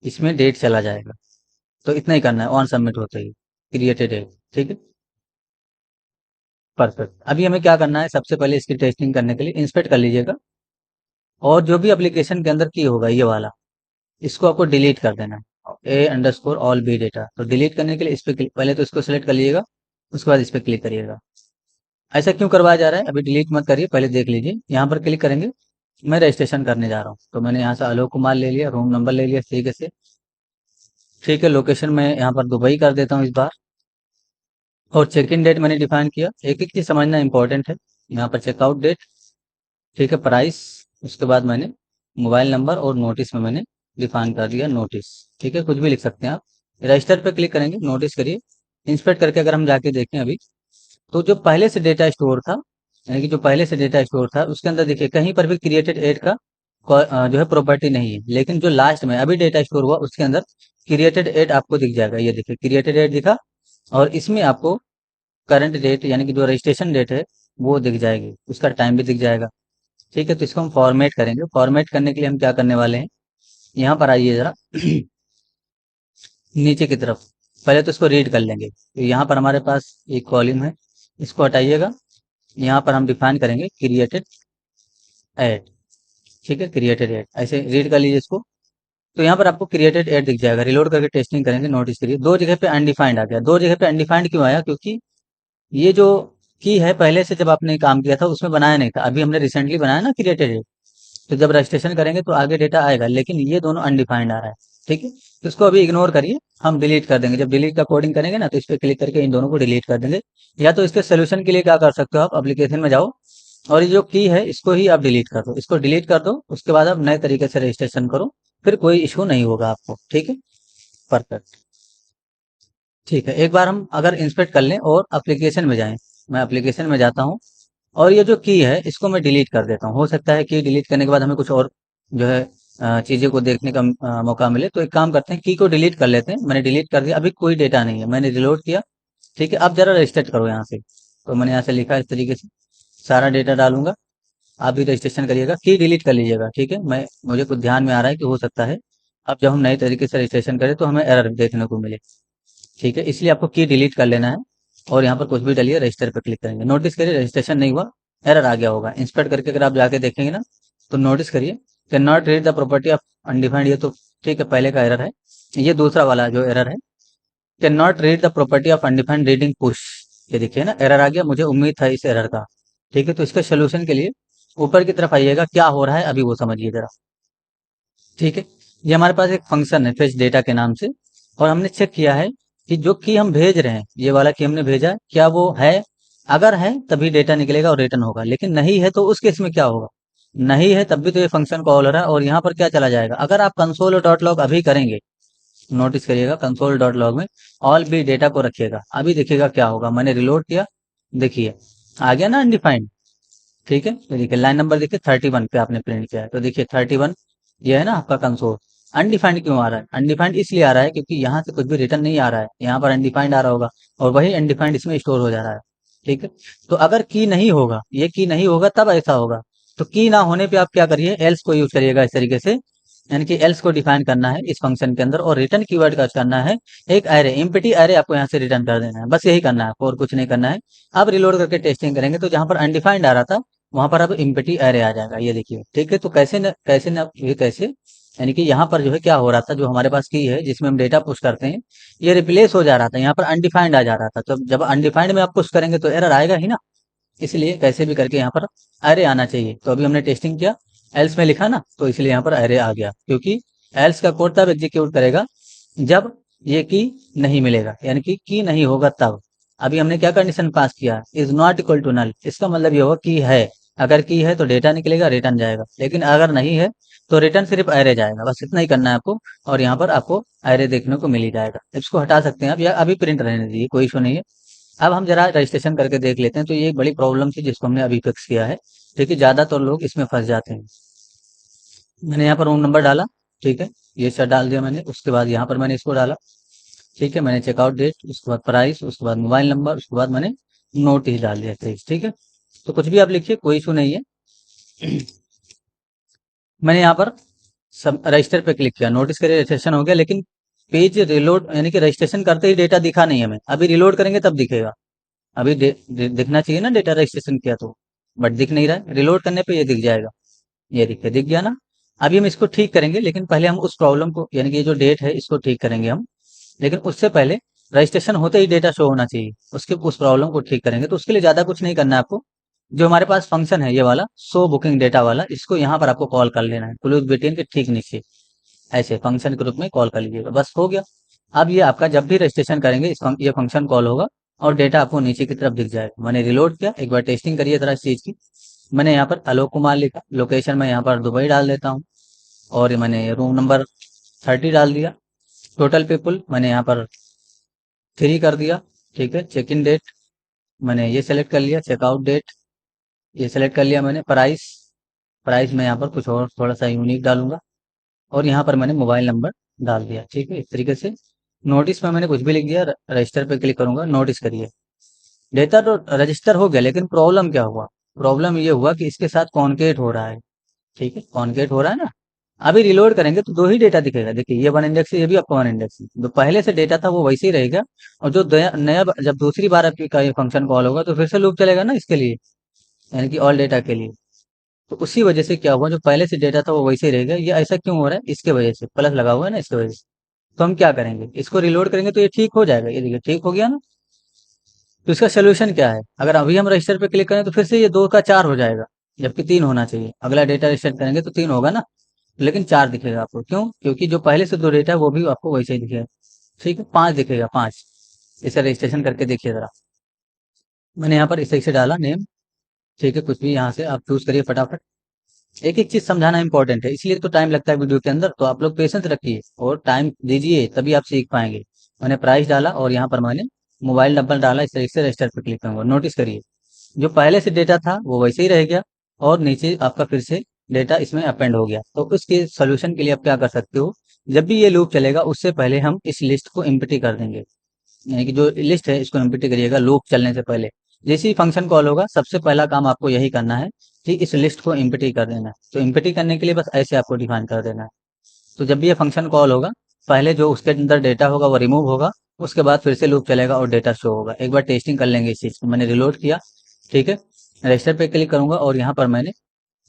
इसमें डेट चला जाएगा। तो इतना ही करना है ऑन सबमिट होते ही, क्रिएटेड डेट। ठीक है, परफेक्ट। अभी हमें क्या करना है, सबसे पहले इसकी टेस्टिंग करने के लिए इंस्पेक्ट कर लीजिएगा, और जो भी एप्लीकेशन के अंदर की होगा ये वाला, इसको आपको डिलीट कर देना है, A_all_B_data। तो डिलीट करने के लिए इस पे पहले तो इसको सेलेक्ट कर लीजिएगा, उसके बाद इस पे क्लिक करिएगा। ऐसा क्यों करवाया जा रहा है, अभी डिलीट मत करिए, पहले देख लीजिए। यहाँ पर क्लिक करेंगे, मैं रजिस्ट्रेशन करने जा रहा हूँ, तो मैंने यहाँ से आलोक कुमार ले लिया, रूम नंबर ले लिया इस तरीके से। ठीक है, लोकेशन में यहाँ पर दुबई कर देता हूँ इस बार, और चेक इन डेट मैंने डिफाइन किया। एक एक चीज समझना इंपॉर्टेंट है। यहाँ पर चेकआउट डेट, ठीक है, प्राइस, उसके बाद मैंने मोबाइल नंबर, और नोटिस में मैंने डिफाइन कर दिया नोटिस। ठीक है, कुछ भी लिख सकते हैं आप। रजिस्टर पे क्लिक करेंगे, नोटिस करिए, इंस्पेक्ट करके अगर हम जाके देखें अभी, तो जो पहले से डेटा स्टोर था, यानी कि जो पहले से डेटा स्टोर था, उसके अंदर देखिए कहीं पर भी क्रिएटेड एड का जो है प्रॉपर्टी नहीं है। लेकिन जो लास्ट में अभी डेटा स्टोर हुआ, उसके अंदर क्रिएटेड एड आपको दिख जाएगा, ये देखिए क्रिएटेड एड दिखा, और इसमें आपको करंट डेट यानी कि जो रजिस्ट्रेशन डेट है वो दिख जाएगी, उसका टाइम भी दिख जाएगा। ठीक है, तो इसको हम फॉर्मेट करेंगे। फॉर्मेट करने के लिए हम क्या करने वाले हैं, यहाँ पर आइए जरा नीचे की तरफ, पहले तो इसको रीड कर लेंगे। तो यहाँ पर हमारे पास एक कॉलम है, इसको हटाइएगा। यहाँ पर हम डिफाइन करेंगे क्रिएटेड एड। ठीक है, क्रिएटेड एड, ऐसे रीड कर लीजिए इसको। तो यहाँ पर आपको क्रिएटेड एड दिख जाएगा। रिलोड करके टेस्टिंग करेंगे, नोटिस करिए दो जगह पे अनडिफाइंड आ गया। दो जगह पे अनडिफाइंड क्यों आया, क्योंकि ये जो की है पहले से जब आपने काम किया था उसमें बनाया नहीं था, अभी हमने रिसेंटली बनाया ना क्रिएटेड एड। तो जब रजिस्ट्रेशन करेंगे तो आगे डेटा आएगा, लेकिन ये दोनों अनडिफाइंड आ रहा है। ठीक है, तो इसको अभी इग्नोर करिए, हम डिलीट कर देंगे। जब डिलीट का कोडिंग करेंगे ना, तो इस पर क्लिक करके इन दोनों को डिलीट कर देंगे। या तो इसके सोल्यूशन के लिए क्या कर सकते हो, आप एप्लीकेशन में जाओ, और ये जो की है इसको ही आप डिलीट कर दो, इसको डिलीट कर दो, उसके बाद आप नए तरीके से रजिस्ट्रेशन करो, फिर कोई इशू नहीं होगा आपको। ठीक है, परफेक्ट। ठीक है, एक बार हम अगर इंस्पेक्ट कर लें और एप्लीकेशन में जाएं, मैं एप्लीकेशन में जाता हूं, और ये जो की है इसको मैं डिलीट कर देता हूँ। हो सकता है कि डिलीट करने के बाद हमें कुछ और जो है चीजें को देखने का मौका मिले। तो एक काम करते हैं, की को डिलीट कर लेते हैं। मैंने डिलीट कर दिया, अभी कोई डेटा नहीं है, मैंने रिलोड किया। ठीक है, अब जरा रजिस्टर करो यहाँ से। तो मैंने यहाँ से लिखा इस तरीके से, सारा डेटा डालूंगा, आप भी रजिस्ट्रेशन करिएगा, की डिलीट कर लीजिएगा। ठीक है, मैं मुझे कुछ ध्यान में आ रहा है कि हो सकता है अब जब हम नए तरीके से रजिस्ट्रेशन करें तो हमें एरर देखने को मिले। ठीक है, इसलिए आपको की डिलीट कर लेना है, और यहाँ पर कुछ भी डालिए, रजिस्टर पर क्लिक करेंगे। नोटिस करिए रजिस्ट्रेशन नहीं हुआ, एरर आ गया होगा। इंस्पेक्ट करके अगर आप जाके देखेंगे ना, तो नोटिस करिए can not read the property of undefined, ये तो ठीक है पहले का एरर है। ये दूसरा वाला जो एरर है, can not read the property of undefined reading push, ये देखिए ना एरर आ गया, मुझे उम्मीद था इस एरर का। ठीक है, तो इसके सोल्यूशन के लिए ऊपर की तरफ आइएगा, क्या हो रहा है अभी वो समझिए जरा। ठीक है, ये हमारे पास एक फंक्शन है फेच डेटा के नाम से, और हमने चेक किया है कि जो की हम भेज रहे हैं, ये वाला की हमने भेजा, क्या वो है अगर है तभी डेटा निकलेगा और रिटर्न होगा, लेकिन नहीं है तो उस केस में क्या होगा? नहीं है तब भी तो ये फंक्शन कॉल हो रहा है और यहाँ पर क्या चला जाएगा? अगर आप कंसोल डॉट लॉग अभी करेंगे, नोटिस करिएगा कंसोल डॉट लॉग में ऑल बी डेटा को रखिएगा, अभी देखिएगा क्या होगा। मैंने रिलोड किया, देखिए आ गया ना अनडिफाइंड। ठीक है, तो देखिए लाइन नंबर देखिए 31 पे आपने प्रिंट किया है, तो देखिए 31 ये है ना आपका कंसोल। अनडिफाइंड क्यों आ रहा है? अनडिफाइंड इसलिए आ रहा है क्योंकि यहाँ से कुछ भी रिटर्न नहीं आ रहा है, यहाँ पर अनडिफाइंड आ रहा होगा और वही अनडिफाइंड इसमें स्टोर हो जा रहा है। ठीक है, तो अगर की नहीं होगा, ये की नहीं होगा तब ऐसा होगा। तो की ना होने पे आप क्या करिए, एल्स को यूज करिएगा इस तरीके से, यानी कि एल्स को डिफाइन करना है इस फंक्शन के अंदर और रिटर्न कीवर्ड का करना है एक एरे, एम्प्टी एरे आपको यहाँ से रिटर्न कर देना है, बस यही करना है, आपको और कुछ नहीं करना है। अब रिलोड करके टेस्टिंग करेंगे तो जहां पर अनडिफाइंड आ रहा था वहां पर अब एम्प्टी एरे आ जाएगा, ये देखिए। ठीक है, तो कैसे न ये कैसे, यानी कि यहाँ पर जो है क्या हो रहा था, जो हमारे पास की है जिसमें हम डेटा पुश करते हैं, ये रिप्लेस हो जा रहा था, यहाँ पर अनडिफाइंड आ जा रहा था। तो जब अनडिफाइंड में आप पुश करेंगे तो एरर आएगा ही ना, इसलिए कैसे भी करके यहाँ पर एरे आना चाहिए। तो अभी हमने टेस्टिंग किया, एल्स में लिखा ना, तो इसलिए यहाँ पर एरे आ गया, क्योंकि एल्स का कोड तब एग्जीक्यूट करेगा जब ये की नहीं मिलेगा, यानी कि की नहीं होगा तब। अभी हमने क्या कंडीशन पास किया, is not equal to null, इसका मतलब ये होगा की है। अगर की है तो डेटा निकलेगा, रिटर्न जाएगा, लेकिन अगर नहीं है तो रिटर्न सिर्फ एरे जाएगा, बस इतना ही करना है आपको। और यहाँ पर आपको एरे देखने को मिल ही जाएगा। इसको हटा सकते हैं आप, या अभी प्रिंट रहने दीजिए, कोई इशू नहीं है। अब हम जरा रजिस्ट्रेशन करके देख लेते हैं। तो ये एक बड़ी प्रॉब्लम थी जिसको हमने अभी फिक्स किया है। ठीक है, ज्यादातर लोग इसमें फंस जाते हैं। मैंने यहाँ पर रूम नंबर डाला, ठीक है, ये सब डाल दिया मैंने। उसके बाद यहाँ पर मैंने इसको डाला, ठीक है, मैंने चेकआउट डेट, उसके बाद प्राइस, उसके बाद मोबाइल नंबर, उसके बाद मैंने नोटिस डाल दिया प्लीज। ठीक है, तो कुछ भी आप लिखिए, कोई इशू नहीं है। मैंने यहाँ पर सब रजिस्टर पे क्लिक किया, नोटिस करिए रजिस्ट्रेशन हो गया, लेकिन पेज रिलोड, यानी कि रजिस्ट्रेशन करते ही डेटा दिखा नहीं हमें। अभी रिलोड करेंगे तब दिखेगा। अभी दिखना चाहिए ना डेटा रजिस्ट्रेशन किया तो, बट दिख नहीं रहा है। रिलोड करने पे ये दिख जाएगा, ये देखिए दिख गया ना। अभी हम इसको ठीक करेंगे, लेकिन पहले हम उस प्रॉब्लम को, यानी कि ये जो डेट है इसको ठीक करेंगे हम। लेकिन उससे पहले रजिस्ट्रेशन होते ही डेटा शो होना चाहिए, उसके उस प्रॉब्लम को ठीक करेंगे। तो उसके लिए ज्यादा कुछ नहीं करना है आपको। जो हमारे पास फंक्शन है ये वाला शो बुकिंग डेटा वाला, इसको यहाँ पर आपको कॉल कर लेना है, क्लोज बीटीएन के ठीक नीचे ऐसे फंक्शन के रूप में कॉल कर लीजिएगा, बस हो गया। अब ये आपका जब भी रजिस्ट्रेशन करेंगे ये फंक्शन कॉल होगा और डेटा आपको नीचे की तरफ दिख जाएगा। मैंने रिलोड किया, एक बार टेस्टिंग करिए जरा इस चीज की। मैंने यहाँ पर आलोक कुमार लिखा, लोकेशन में यहाँ पर दुबई डाल देता हूँ, और मैंने रूम नंबर 30 डाल दिया। टोटल पीपुल मैंने यहाँ पर 3 कर दिया। ठीक है, चेक इन डेट मैंने ये सेलेक्ट कर लिया, चेकआउट डेट ये सेलेक्ट कर लिया मैंने। प्राइस, प्राइस मैं यहाँ पर कुछ और थोड़ा सा यूनिक डालूंगा, और यहाँ पर मैंने मोबाइल नंबर डाल दिया। ठीक है, इस तरीके से। नोटिस में मैंने कुछ भी लिख दिया, रजिस्टर पे क्लिक करूंगा, नोटिस करिए डेटा तो रजिस्टर हो गया, लेकिन प्रॉब्लम क्या हुआ? प्रॉब्लम ये हुआ कि इसके साथ कॉन्केट हो रहा है। ठीक है, कॉन्केट हो रहा है ना। अभी रिलोड करेंगे तो दो ही डेटा दिखेगा, देखिए ये वन इंडेक्स है, ये भी आपका वन इंडेक्स है। जो पहले से डेटा था वो वैसे ही रहेगा, और जो नया जब दूसरी बार आपकी का ये फंक्शन कॉल होगा तो फिर से लूप चलेगा ना इसके लिए, यानी कि ऑल डेटा के लिए। तो उसी वजह से क्या हुआ, जो पहले से डेटा था वो वैसे ही रहेगा। ये ऐसा क्यों हो रहा है? इसके वजह से प्लस लगा हुआ है ना, इसके वजह से। तो हम क्या करेंगे, इसको रिलोड करेंगे तो ये ठीक हो जाएगा, ये देखिए ठीक हो गया ना। तो इसका सोल्यूशन क्या है? अगर अभी हम रजिस्टर पे क्लिक करें तो फिर से ये 2 का 4 हो जाएगा, जबकि 3 होना चाहिए। अगला डेटा रजिस्टर करेंगे तो 3 होगा ना, लेकिन 4 दिखेगा आपको। क्यों? क्योंकि जो पहले से 2 डेटा है वो भी आपको वैसे ही दिखेगा। ठीक है, 5 दिखेगा, 5। इसे रजिस्ट्रेशन करके देखिए जरा। मैंने यहाँ पर इसे डाला नेम। ठीक है, कुछ भी यहाँ से आप चूज करिए फटाफट। एक एक चीज समझाना इंपॉर्टेंट है, इसलिए तो टाइम लगता है वीडियो के अंदर। तो आप लोग पेशेंस रखिए और टाइम दीजिए, तभी आप सीख पाएंगे। मैंने प्राइस डाला और यहाँ पर मैंने मोबाइल नंबर डाला, इस तरीके से रजिस्टर पर क्लिक करूंगा। नोटिस करिए जो पहले से डेटा था वो वैसे ही रह गया, और नीचे आपका फिर से डेटा इसमें अपेंड हो गया। तो उसके सोल्यूशन के लिए आप क्या कर सकते हो, जब भी ये लूप चलेगा उससे पहले हम इस लिस्ट को एम्प्टी कर देंगे, यानी कि जो लिस्ट है इसको एम्प्टी करिएगा लूप चलने से पहले। जैसे ही फंक्शन कॉल होगा सबसे पहला काम आपको यही करना है कि इस लिस्ट को एम्प्टी कर देना है। तो एम्प्टी करने के लिए बस ऐसे आपको डिफाइन कर देना है। तो जब भी ये फंक्शन कॉल होगा, पहले जो उसके अंदर डेटा होगा वो रिमूव होगा, उसके बाद फिर से लूप चलेगा और डेटा शो होगा। एक बार टेस्टिंग कर लेंगे इस चीज को। मैंने रिलोड किया, ठीक है, रजिस्टर पे क्लिक करूंगा और यहाँ पर मैंने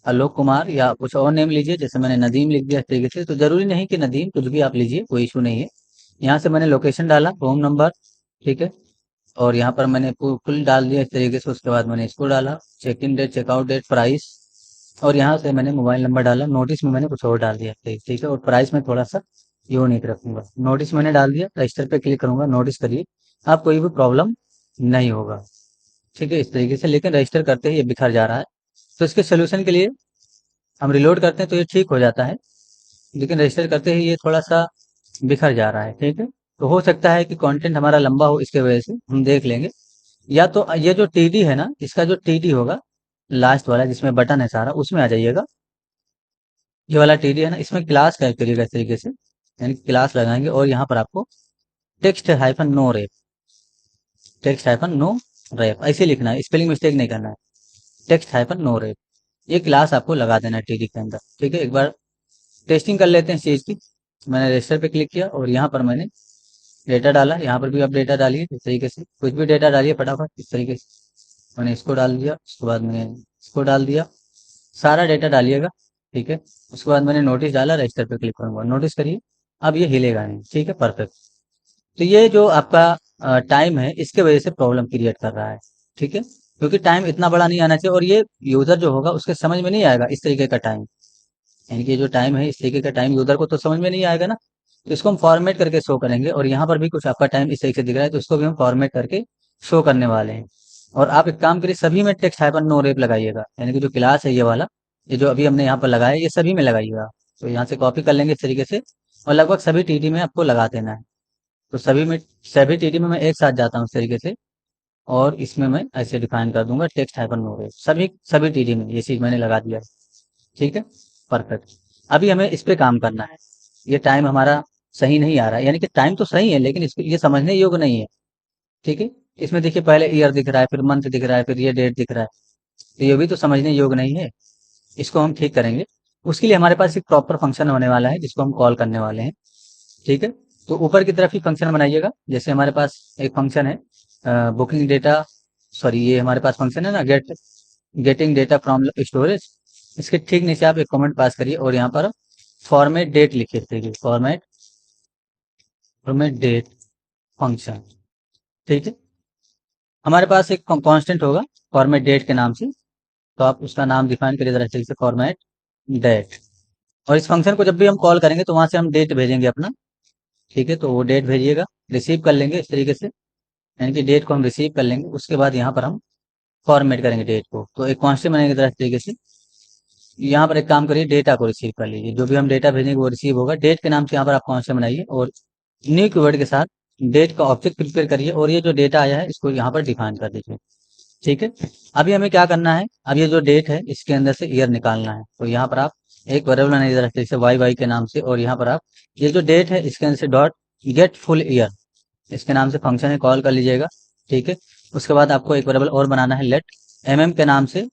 आलोक कुमार या कुछ और नेम लीजिए, जैसे मैंने नदीम लिख दिया इस तरीके से। तो जरूरी नहीं कि नदीम, कुछ भी आप लीजिए, कोई इशू नहीं है। यहाँ से मैंने लोकेशन डाला, होम नंबर, ठीक है, और यहाँ पर मैंने फुल डाल दिया इस तरीके से। उसके बाद मैंने इसको डाला, check in date, checkout date, price, और यहाँ से मैंने मोबाइल नंबर डाला। नोटिस में मैंने कुछ और डाल दिया, ठीक है, और प्राइस में थोड़ा सा यूनिक रखूंगा। नोटिस मैंने डाल दिया, रजिस्टर पे क्लिक करूंगा, नोटिस करिए आप कोई भी प्रॉब्लम नहीं होगा। ठीक है, इस तरीके से, लेकिन रजिस्टर करते ही ये बिखर जा रहा है। तो इसके सोल्यूशन के लिए हम रिलोड करते हैं तो ये ठीक हो जाता है, लेकिन रजिस्टर करते ही ये थोड़ा सा बिखर जा रहा है। ठीक है, तो हो सकता है कि कंटेंट हमारा लंबा हो, इसके वजह से हम देख लेंगे। या तो ये जो टीडी है ना, इसका जो टीडी होगा लास्ट वाला जिसमें बटन है सारा, उसमें आ जाइएगा। ये वाला टीडी है ना, इसमें क्लास टाइप करिएगा इस तरीके से, यानी क्लास लगाएंगे और यहाँ पर आपको text hyphen no wrap, text hyphen no wrap ऐसे लिखना है, स्पेलिंग मिस्टेक नहीं करना है। टेक्स्ट हाइफन नो रेप, ये क्लास आपको लगा देना है टीडी के अंदर। ठीक है, एक बार टेस्टिंग कर लेते हैं इस चीज़ की। मैंने रजिस्टर पे क्लिक किया और यहाँ पर मैंने डेटा डाला। यहाँ पर भी आप डेटा डालिए इस तरीके से, कुछ भी डेटा डालिए फटाफट इस तरीके से। मैंने इसको डाल दिया, उसके बाद मैंने इसको डाल दिया, सारा डेटा डालिएगा। ठीक है, उसके बाद मैंने नोटिस डाला, रजिस्टर पे क्लिक करूंगा, नोटिस करिए अब ये हिलेगा नहीं। ठीक है, परफेक्ट। तो ये जो आपका टाइम है, इसके वजह से प्रॉब्लम क्रिएट कर रहा है। ठीक है, क्योंकि टाइम इतना बड़ा नहीं आना चाहिए और ये यूजर जो होगा उसके समझ में नहीं आएगा इस तरीके का टाइम। यानी कि जो टाइम है, इस तरीके का टाइम यूजर को तो समझ में नहीं आएगा ना। तो इसको हम फॉर्मेट करके शो करेंगे, और यहाँ पर भी कुछ आपका टाइम इस तरीके से दिख रहा है, तो इसको भी हम फॉर्मेट करके शो करने वाले हैं। और आप एक काम करिए, सभी में टेक्स्ट हाइपन नो रेप लगाइएगा, यानी कि जो क्लास है ये वाला, ये जो अभी हमने यहाँ पर लगाया है, ये सभी में लगाइएगा। तो यहाँ से कॉपी कर लेंगे इस तरीके से, और लगभग सभी टीडी में आपको लगा देना है। तो सभी टीडी में मैं एक साथ जाता हूँ इस तरीके से, और इसमें मैं ऐसे डिफाइन कर दूंगा टेक्स्ट हाइपन नो रेप, सभी सभी टीडी में ये चीज मैंने लगा दिया है। ठीक है, परफेक्ट। अभी हमें इस पे काम करना है। ये टाइम हमारा सही नहीं आ रहा है, यानी कि टाइम तो सही है लेकिन इसको ये समझने योग्य नहीं है। ठीक है, इसमें देखिए पहले ईयर दिख रहा है, फिर मंथ दिख रहा है, फिर ये डेट दिख रहा है, तो ये भी तो समझने योग्य नहीं है। इसको हम ठीक करेंगे। उसके लिए हमारे पास एक प्रॉपर फंक्शन होने वाला है जिसको हम कॉल करने वाले हैं। ठीक है, तो ऊपर की तरफ ही फंक्शन बनाइएगा। जैसे हमारे पास एक फंक्शन है बुकिंग डेटा, सॉरी ये हमारे पास फंक्शन है ना, गेटिंग डेटा फ्रॉम स्टोरेज। इसके ठीक नीचे आप एक कमेंट पास करिए और यहाँ पर फॉर्मेट डेट लिखिए। देखिए फॉर्मेट फॉर्मेट डेट फंक्शन। ठीक है, हमारे पास एक कांस्टेंट होगा फॉर्मेट डेट के नाम से, तो आप उसका नाम डिफाइन करिए जरा ठीक से, फॉर्मेट डेट। और इस फंक्शन को जब भी हम कॉल करेंगे तो वहां से हम डेट भेजेंगे अपना। ठीक है, तो वो डेट भेजिएगा, रिसीव कर लेंगे इस तरीके से, यानी कि डेट को हम रिसीव कर लेंगे। उसके बाद यहाँ पर हम फॉर्मेट करेंगे डेट को, तो एक कांस्टेंट बनेगा तरह तरीके से। यहाँ पर एक काम करिए, डेटा को रिसीव कर लीजिए, जो भी हम डेटा भेजेंगे वो रिसीव होगा। डेट के नाम से यहाँ पर आप कांस्टेंट बनाइए और न्यू कीवर्ड के साथ डेट का ऑब्जेक्ट प्रिपेयर करिए, और ये जो डेटा आया है इसको यहाँ पर डिफाइन कर दीजिए। ठीक है, अभी हमें क्या करना है, अब ये जो डेट है इसके अंदर से ईयर निकालना है। तो यहाँ पर आप एक वेरिएबल बनाइए जरा जैसे वाई के नाम से, और यहाँ पर आप ये जो डेट है इसके अंदर से डॉट गेट फुल ईयर, इसके नाम से फंक्शन है, कॉल कर लीजिएगा। ठीक है, उसके बाद आपको एक वेरिएबल और बनाना है लेट के नाम से,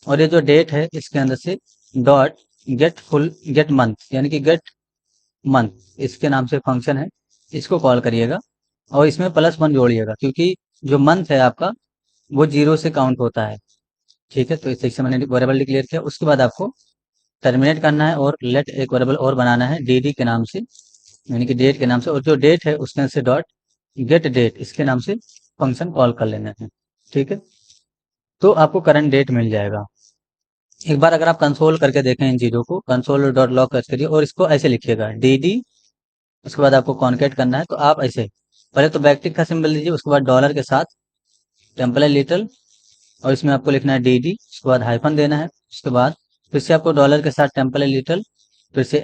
और ये जो डेट है इसके अंदर से डॉट गेट मंथ, यानी कि गेट मंथ इसके नाम से फंक्शन है, इसको कॉल करिएगा। और इसमें +1 जोड़िएगा, क्योंकि जो मंथ है आपका वो 0 से काउंट होता है। ठीक है, तो इस तरीके से मैंने वेरिएबल डिक्लेयर किया। उसके बाद आपको टर्मिनेट करना है और लेट एक वेरिएबल और बनाना है डी के नाम से, यानी कि डेट के नाम से, और जो डेट है उसके अंदर से डॉट गेट डेट इसके नाम से फंक्शन कॉल कर लेना है। ठीक है, तो आपको करंट डेट मिल जाएगा। एक बार अगर आप कंसोल करके देखें इन चीज़ों को, कंसोल डॉट लॉग करिए और इसको ऐसे लिखिएगा डी। उसके बाद आपको कॉन्केट करना है, तो आप ऐसे पहले तो बैकटिक का सिंबल दीजिए, उसके बाद डॉलर के साथ टेम्पल लिटिल, और इसमें आपको लिखना है डी, उसके बाद हाइफन देना है। उसके बाद फिर से आपको डॉलर के साथ टेम्पल लिटिल, फिर से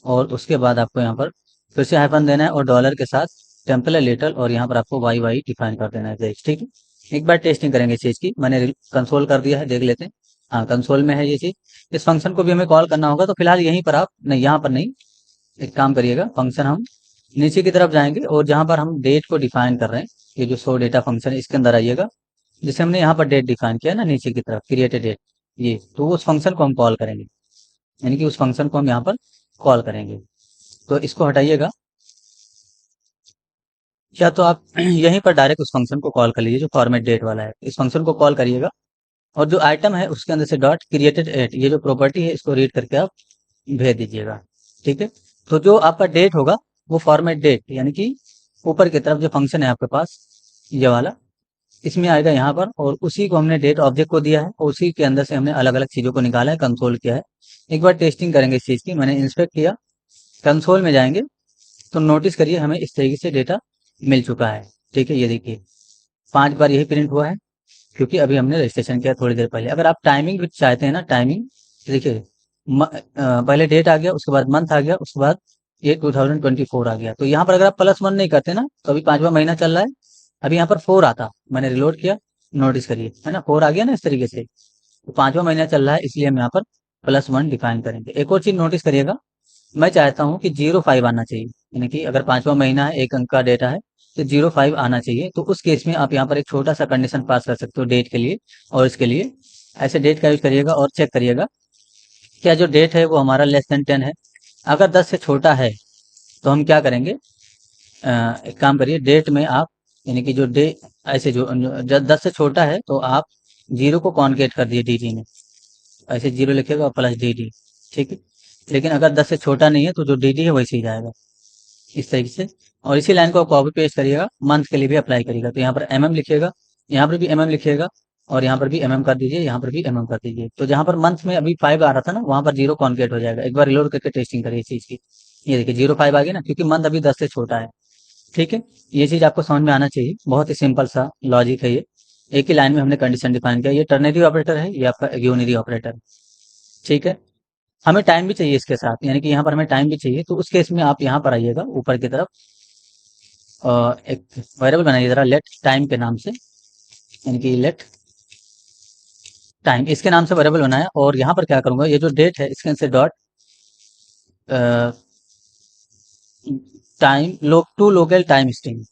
और उसके बाद आपको यहाँ पर फिर से हाइफन देना है और डॉलर के साथ टेम्पल लिटिल, और यहाँ पर आपको वाई डिफाइन कर देना है। ठीक है, एक बार टेस्टिंग करेंगे इस चीज़ की, मैंने कंसोल कर दिया है, देख लेते हैं। हाँ, कंसोल में है ये चीज़। इस फंक्शन को भी हमें कॉल करना होगा, तो फिलहाल यहीं पर आप नहीं, यहाँ पर नहीं, एक काम करिएगा, फंक्शन हम नीचे की तरफ जाएंगे और जहाँ पर हम डेट को डिफाइन कर रहे हैं, ये जो शो डेटा फंक्शन है इसके अंदर आइएगा। जैसे हमने यहाँ पर डेट डिफाइन किया ना नीचे की तरफ, क्रिएटेड डेट, ये तो उस फंक्शन को हम कॉल करेंगे, यानी कि उस फंक्शन को हम यहाँ पर कॉल करेंगे। तो इसको हटाइएगा, या तो आप यहीं पर डायरेक्ट उस फंक्शन को कॉल कर लीजिए जो फॉर्मेट डेट वाला है, इस फंक्शन को कॉल करिएगा। और जो आइटम है उसके अंदर से डॉट क्रिएटेड एट, ये जो प्रॉपर्टी है इसको रीड करके आप भेज दीजिएगा। ठीक है, तो जो आपका डेट होगा वो फॉर्मेट डेट, यानी कि ऊपर की तरफ जो फंक्शन है आपके पास ये वाला, इसमें आएगा यहाँ पर, और उसी को हमने डेट ऑब्जेक्ट को दिया है और उसी के अंदर से हमने अलग अलग चीज़ों को निकाला है, कंसोल किया है। एक बार टेस्टिंग करेंगे इस चीज़ की, मैंने इंस्पेक्ट किया, कंसोल में जाएंगे तो नोटिस करिए हमें इस तरीके से डेटा मिल चुका है। ठीक है, ये देखिए 5 बार यही प्रिंट हुआ है, क्योंकि अभी हमने रजिस्ट्रेशन किया थोड़ी देर पहले। अगर आप टाइमिंग भी चाहते हैं ना, टाइमिंग देखिए, पहले डेट आ गया, उसके बाद मंथ आ गया, उसके बाद ये 2024 आ गया। तो यहाँ पर अगर आप +1 नहीं करते ना, तो अभी 5वां महीना चल रहा है, अभी यहाँ पर 4 आता, मैंने रिलोड किया, नोटिस करिए, है ना, 4 आ गया ना इस तरीके से। तो 5वां महीना चल रहा है, इसलिए हम यहाँ पर +1 डिफाइन करेंगे। एक और चीज नोटिस करिएगा, मैं चाहता हूँ कि 05 आना चाहिए, यानी कि अगर 5वां महीना है, 1 अंक का डेटा है, तो 05 आना चाहिए। तो उस केस में आप यहाँ पर एक छोटा सा कंडीशन पास कर सकते हो डेट के लिए और इसके लिए। ऐसे डेट का यूज करिएगा और चेक करिएगा क्या जो डेट है वो हमारा <10 है। अगर 10 से छोटा है तो हम क्या करेंगे, एक काम करिए, डेट में आप, यानी कि जो डे, ऐसे जो 10 से छोटा है तो आप जीरो को कॉन्केट कर दिए डी में, ऐसे जीरो लिखेगा और प्लस डी, ठीक है। लेकिन अगर 10 से छोटा नहीं है तो जो डी है वैसे ही जाएगा, इस तरीके से। और इसी लाइन को कॉपी पेस्ट करिएगा, मंथ के लिए भी अप्लाई करिएगा। तो यहाँ पर लिखिएगा, यहाँ पर भी लिखिएगा, और यहाँ पर भी कर दीजिए, यहाँ पर भी कर दीजिए। तो जहाँ पर मंथ में अभी 5 आ रहा था ना, वहाँ पर जीरो कॉन्केट हो जाएगा। एक बार रिलोड करके टेस्टिंग करिए इस चीज की। ये देखिए 05 आ गया ना, क्योंकि मंथ अभी 10 से छोटा है। ठीक है, ये चीज आपको समझ में आना चाहिए। बहुत ही सिंपल सा लॉजिक है ये। एक ही लाइन में हमने कंडीशन डिफाइन किया। ये टर्नरी ऑपरेटर है, ये आपका यूनिरी ऑपरेटर। ठीक है, हमें टाइम भी चाहिए इसके साथ, यानी कि यहाँ पर हमें टाइम भी चाहिए। तो उस केस में आप यहाँ पर आइएगा ऊपर की तरफ, एक वेरिएबल बनाइए जरा, लेट टाइम के नाम से, यानी कि लेट टाइम, इसके नाम से वेरिएबल बनाया। और यहाँ पर क्या करूंगा, ये जो डेट है इसके से dot time to local time string,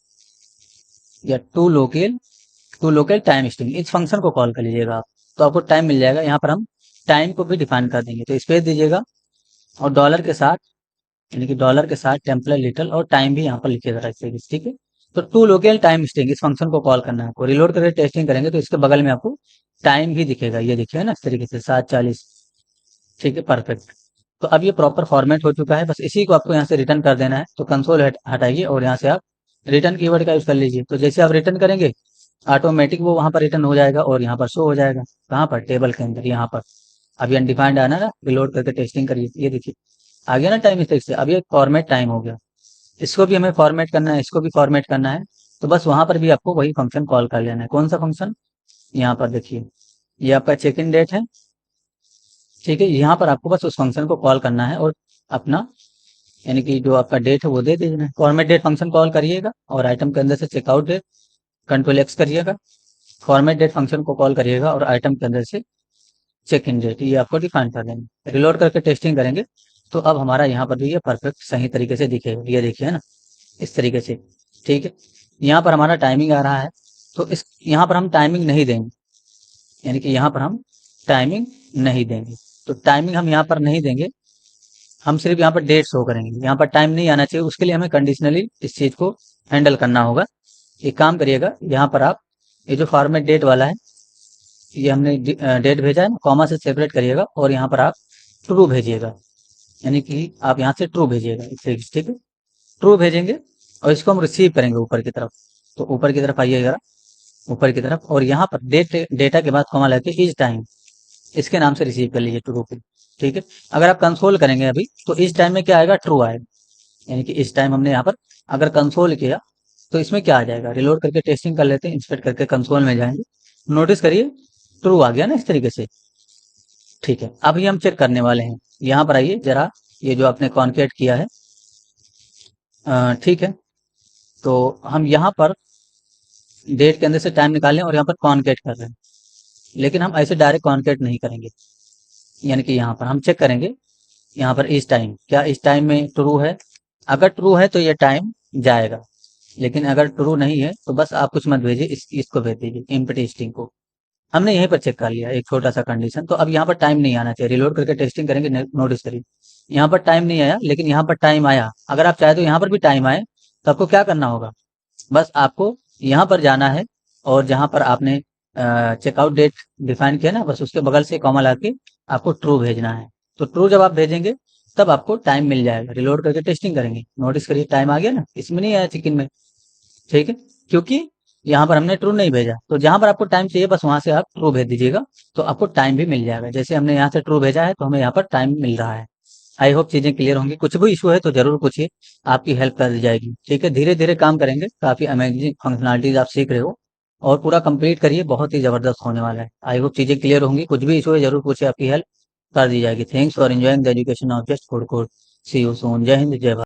या टू लोकल टाइम स्ट्रिंग, इस फंक्शन को कॉल कर लीजिएगा आप, तो आपको टाइम मिल जाएगा। यहाँ पर हम टाइम को भी डिफाइन कर देंगे, तो स्पेस दीजिएगा और डॉलर के साथ, यानी कि डॉलर के साथ टेम्पलेट लिटिल और टाइम भी यहाँ पर लिखिए जरा इस तरीके से। ठीक है, तो टू लोकल टाइम स्ट्रिंग, इस फंक्शन को कॉल करना है आपको। रिलोड करके टेस्टिंग करेंगे तो इसके बगल में आपको टाइम भी दिखेगा, ये देखिए ना इस तरीके से 7:40। ठीक है, परफेक्ट। तो अब ये प्रॉपर फॉर्मेट हो चुका है, बस इसी को आपको यहाँ से रिटर्न कर देना है। तो कंसोल हटाइए और यहाँ से आप रिटर्न कीवर्ड का यूज कर लीजिए। तो जैसे आप रिटर्न करेंगे, ऑटोमेटिक वो वहां पर रिटर्न हो जाएगा और यहाँ पर शो हो जाएगा। कहाँ पर, टेबल के अंदर, यहाँ पर। अभी अनडिफाइंड आना ना, रिलोड करके टेस्टिंग करिए, ये देखिए आ गया ना टाइम इस तरीके से। अब ये फॉर्मेट टाइम हो गया, इसको भी हमें फॉर्मेट करना है, इसको भी फॉर्मेट करना है। तो बस वहां पर भी आपको वही फंक्शन कॉल कर लेना है। कौन सा फंक्शन, यहाँ पर देखिए, ये आपका चेक इन डेट है। ठीक है, यहाँ पर आपको बस उस फंक्शन को कॉल करना है और अपना, यानी कि जो आपका डेट है वो दे देना है। फॉर्मेट डेट फंक्शन कॉल करिएगा और आइटम के अंदर से चेकआउट डेट कंट्रोल एक्स करिएगा, फॉर्मेट डेट फंक्शन को कॉल करिएगा और आइटम के अंदर से चेक इन डेट, ये आपको डिफाइन कर देंगे। रिलोड करके टेस्टिंग करेंगे तो अब हमारा यहाँ पर भी ये परफेक्ट सही तरीके से दिखेगा, ये देखिए ना इस तरीके से। ठीक है, यहाँ पर हमारा टाइमिंग आ रहा है, तो इस यहाँ पर हम टाइमिंग नहीं देंगे, यानी कि यहाँ पर हम टाइमिंग नहीं देंगे। तो टाइमिंग हम यहाँ पर नहीं देंगे, हम सिर्फ यहाँ पर डेट शो करेंगे। यहाँ पर टाइम नहीं आना चाहिए, उसके लिए हमें कंडीशनली इस चीज को हैंडल करना होगा। एक काम करिएगा, यहाँ पर आप ये जो फॉर्मेट डेट वाला है, ये हमने डेट भेजा है ना, कॉमा से सेपरेट करिएगा और यहाँ पर आप ट्रू भेजिएगा, यानी कि आप यहाँ से ट्रू भेजिएगा, ठीक है। ट्रू भेजेंगे और इसको हम रिसीव करेंगे ऊपर की तरफ। तो ऊपर की तरफ आइए जरा, ऊपर की तरफ, और यहाँ पर डेटा के बाद कॉमा लगे इज टाइम, इसके नाम से रिसीव कर लीजिए ट्रू को। ठीक है, अगर आप कंसोल करेंगे अभी तो इस टाइम में क्या आएगा, ट्रू आएगा। यानी कि इस टाइम हमने यहाँ पर अगर कंसोल किया तो इसमें क्या आ जाएगा, रिलोड करके टेस्टिंग कर लेते हैं, इंस्पेक्ट करके कंसोल में जाएंगे, नोटिस करिए ट्रू आ गया ना इस तरीके से। ठीक है, अभी हम चेक करने वाले हैं, यहाँ पर आइए जरा, ये जो आपने कॉन्केट किया है, ठीक है। तो हम यहाँ पर डेट के अंदर से टाइम निकालें और यहाँ पर कॉन्केट कर रहे हैं, लेकिन हम ऐसे डायरेक्ट कॉन्केट नहीं करेंगे। यानी कि यहाँ पर हम चेक करेंगे, यहाँ पर इस टाइम, क्या इस टाइम में ट्रू है, अगर ट्रू है तो ये टाइम जाएगा, लेकिन अगर ट्रू नहीं है तो बस आप कुछ मत भेजिए, इसको भेज दीजिए एम्प्टी स्ट्रिंग को। हमने यहीं पर चेक कर लिया एक छोटा सा कंडीशन। तो अब यहाँ पर टाइम नहीं आना चाहिए, रिलोड करके टेस्टिंग करेंगे, नोटिस करिए यहाँ पर टाइम नहीं आया, लेकिन यहाँ पर टाइम आया। अगर आप चाहे तो यहाँ पर भी टाइम आए, तो आपको क्या करना होगा, बस आपको यहाँ पर जाना है और जहाँ पर आपने चेकआउट डेट डिफाइन किया ना, बस उसके बगल से कॉमा ला के आपको ट्रू भेजना है। तो ट्रू जब आप भेजेंगे तब आपको टाइम मिल जाएगा। रिलोड करके टेस्टिंग करेंगे, नोटिस करिए टाइम आ गया ना, इसमें नहीं आया चिकन में। ठीक है, क्योंकि यहाँ पर हमने ट्रू नहीं भेजा। तो जहां पर आपको टाइम चाहिए बस वहां से आप ट्रू भेज दीजिएगा, तो आपको टाइम भी मिल जाएगा। जैसे हमने यहाँ से ट्रू भेजा है तो हमें यहाँ पर टाइम मिल रहा है। आई होप चीजें क्लियर होंगी। कुछ भी इशू है तो जरूर पूछिए, आपकी हेल्प कर दी जाएगी। ठीक है, धीरे धीरे काम करेंगे, काफी अमेजिंग फंक्शनलिटीज आप सीख रहे हो और पूरा कंप्लीट करिए, बहुत ही ज़बरदस्त होने वाला है। आई होप चीज़ें क्लियर होंगी, कुछ भी इशू है ज़रूर पूछिए, आपकी हेल्प कर दी जाएगी। Thanks for enjoying the education of just food code. See you soon. जय हिंद, जय भारत।